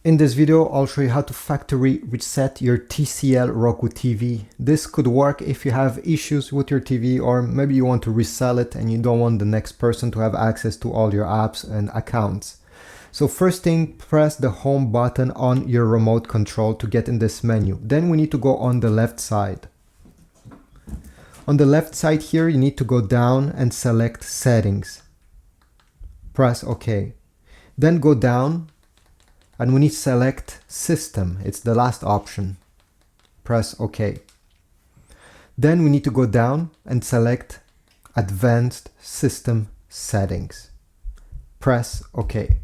In this video, I'll show you how to factory reset your TCL Roku TV. This could work if you have issues with your TV, or maybe you want to resell it and you don't want the next person to have access to all your apps and accounts. So first thing, press the home button on your remote control to get in this menu. Then we need to go on the left side. On the left side here, you need to go down and select settings. Press OK. Then go down and we need to select system. It's the last option. Press OK. Then we need to go down and select advanced system settings. Press OK.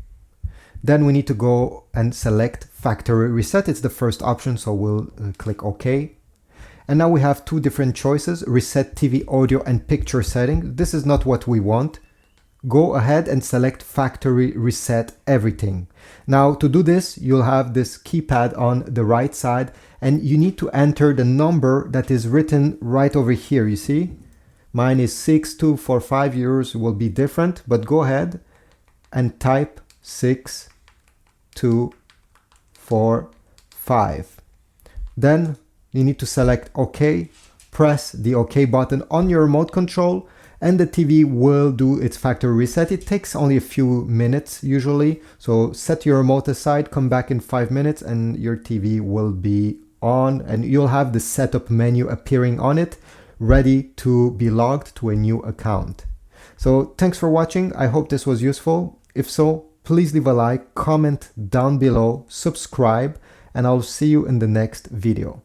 Then we need to go and select factory reset. It's the first option, so we'll click OK. And now we have two different choices: reset TV audio and picture setting. This is not what we want. Go ahead and select factory reset everything. Now to do this, you'll have this keypad on the right side and you need to enter the number that is written right over here. You see, mine is 6245. Yours will be different, but go ahead and type 6245. Then you need to select OK, press the OK button on your remote control, and the TV will do its factory reset. It takes only a few minutes usually. So set your remote aside, come back in 5 minutes and your TV will be on and you'll have the setup menu appearing on it, ready to be logged to a new account. So thanks for watching. I hope this was useful. If so, please leave a like, comment down below, subscribe, and I'll see you in the next video.